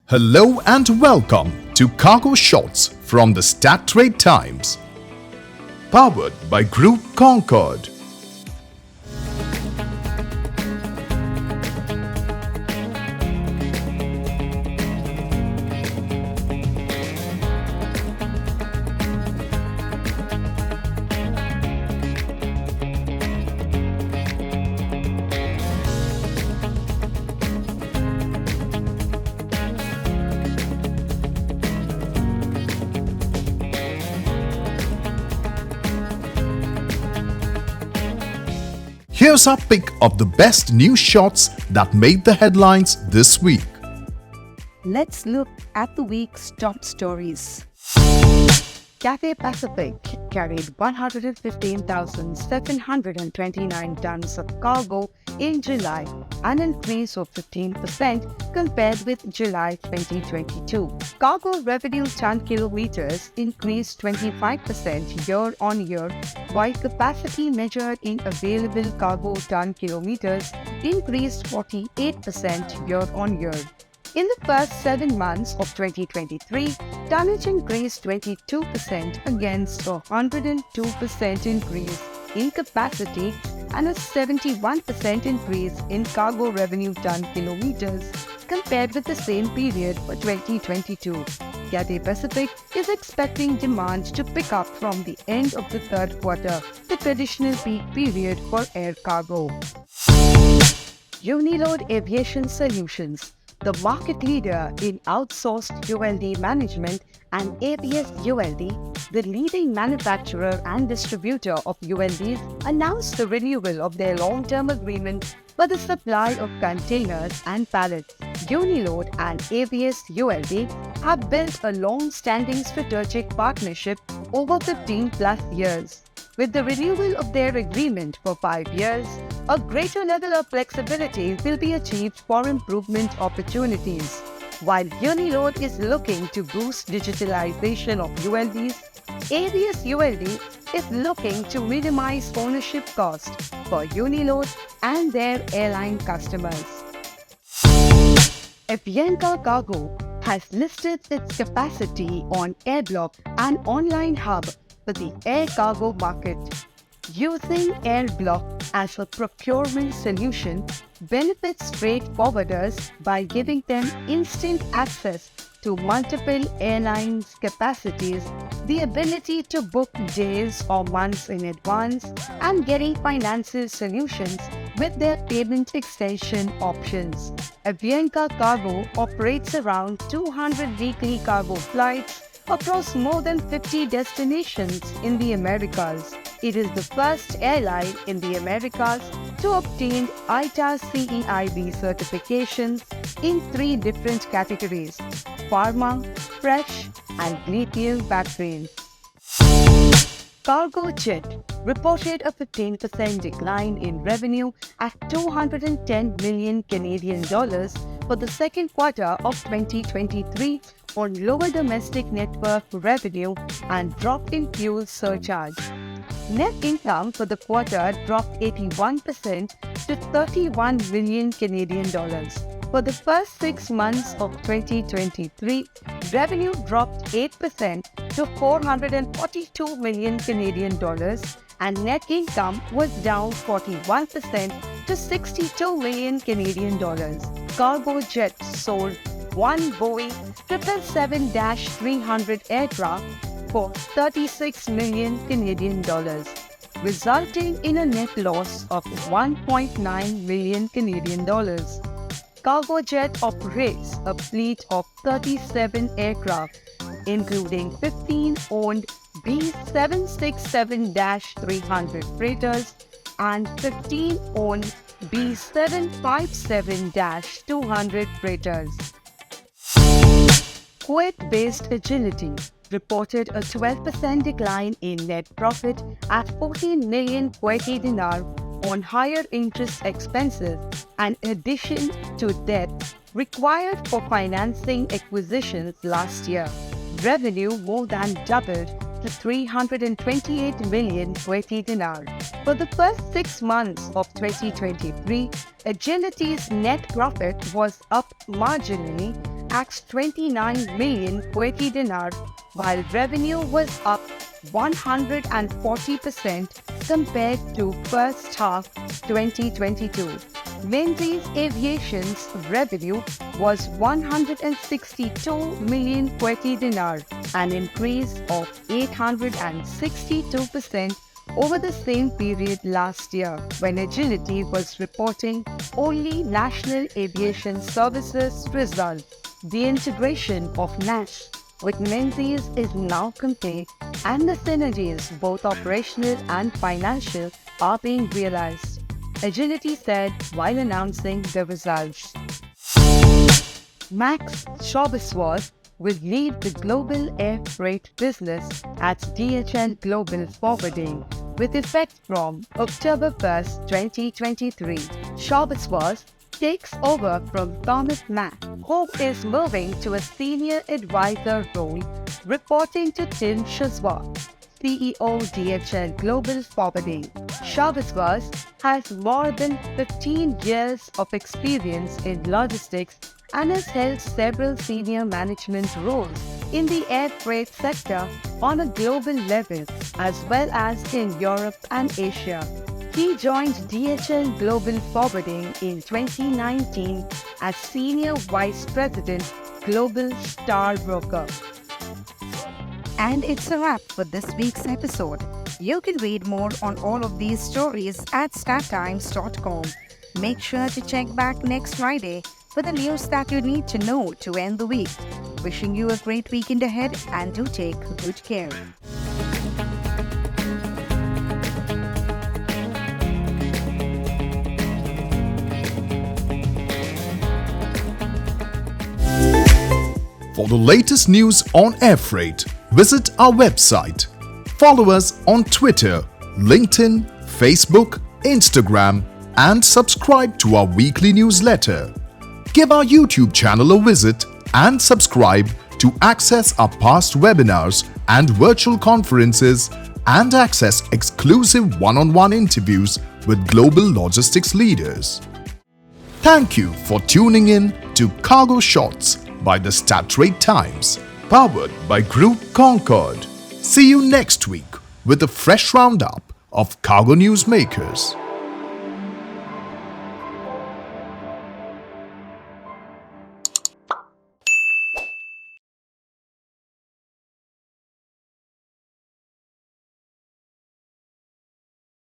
Hello and welcome to Cargo Shots from the Stat Trade Times, powered by Group Concorde. Here's our pick of the best news shots that made the headlines this week. Let's look at the week's top stories. Cathay Pacific carried 115,729 tons of cargo in July, an increase of 15% compared with July 2022. Cargo revenue ton kilometers increased 25% year-on-year, while capacity measured in available cargo ton kilometers increased 48% year-on-year. In the first 7 months of 2023, tonnage increased 22% against a 102% increase in capacity and a 71% increase in cargo revenue ton kilometers compared with the same period for 2022. Cathay Pacific is expecting demand to pick up from the end of the third quarter, the traditional peak period for air cargo. Unilode Aviation Solutions, the market leader in outsourced ULD management, and ABS ULD, the leading manufacturer and distributor of ULDs, announced the renewal of their long-term agreement for the supply of containers and pallets. Unilode and ABS ULD have built a long-standing strategic partnership over 15+ years. With the renewal of their agreement for 5 years, a greater level of flexibility will be achieved for improvement opportunities. While Unilode is looking to boost digitalization of ULDs, ABS ULD is looking to minimize ownership cost for Unilode and their airline customers. Avianca Cargo has listed its capacity on Airblox, an online hub for the air cargo market. Using Airblox as a procurement solution benefits freight forwarders by giving them instant access to multiple airlines' capacities, the ability to book days or months in advance, and getting financial solutions with their payment extension options. Avianca Cargo operates around 200 weekly cargo flights across more than 50 destinations in the Americas. It is the first airline in the Americas to obtain ITA CEIB certifications in 3 different categories: pharma, fresh, and lithium batteries. Cargojet reported a 15% decline in revenue at 210 million Canadian dollars for the second quarter of 2023 on lower domestic network revenue and drop in fuel surcharge. Net income for the quarter dropped 81% to 31 million Canadian dollars. For the first 6 months of 2023, revenue dropped 8% to 442 million Canadian dollars, and net income was down 41% to 62 million Canadian dollars. Cargojet sold 1 Boeing 777-300 aircraft for 36 million Canadian dollars, resulting in a net loss of 1.9 million Canadian dollars. Cargojet operates a fleet of 37 aircraft, including 15 owned B767-300 freighters and 15 owned B757-200 freighters. Kuwait-based Agility reported a 12% decline in net profit at 14 million Kuwaiti dinar on higher interest expenses and addition to debt required for financing acquisitions last year. Revenue more than doubled to 328 million Kuwaiti dinar. For the first 6 months of 2023, Agility's net profit was up marginally at 29 million Kuwaiti dinar, while revenue was up 140% compared to first half 2022. Menzies Aviation's revenue was 162 million Kuwaiti dinar, an increase of 862% over the same period last year, when Agility was reporting only National Aviation Services results. The integration of NAS with Menzies is now complete, and the synergies, both operational and financial, are being realized, Agility said while announcing the results. Mack's Sauberschwarz will lead the global air freight business at DHL Global Forwarding with effect from October 1st, 2023. Sauberschwarz takes over from Thomas Mack, who is moving to a senior advisor role, reporting to Tim Scharwath, CEO DHL Global Forwarding. Sauberschwarz has more than 15 years of experience in logistics and has held several senior management roles in the air freight sector on a global level, as well as in Europe and Asia. He joined DHL Global Forwarding in 2019 as Senior Vice President, Global Star Broker. And it's a wrap for this week's episode. You can read more on all of these stories at stattimes.com. Make sure to check back next Friday for the news that you need to know to end the week. Wishing you a great weekend ahead, and do take good care. For the latest news on air freight, visit our website. Follow us on Twitter, LinkedIn, Facebook, Instagram, and subscribe to our weekly newsletter. Give our YouTube channel a visit and subscribe to access our past webinars and virtual conferences and access exclusive one-on-one interviews with global logistics leaders. Thank you for tuning in to Cargo Shots by the Strat Times, powered by Group Concorde. See you next week with a fresh roundup of cargo news makers.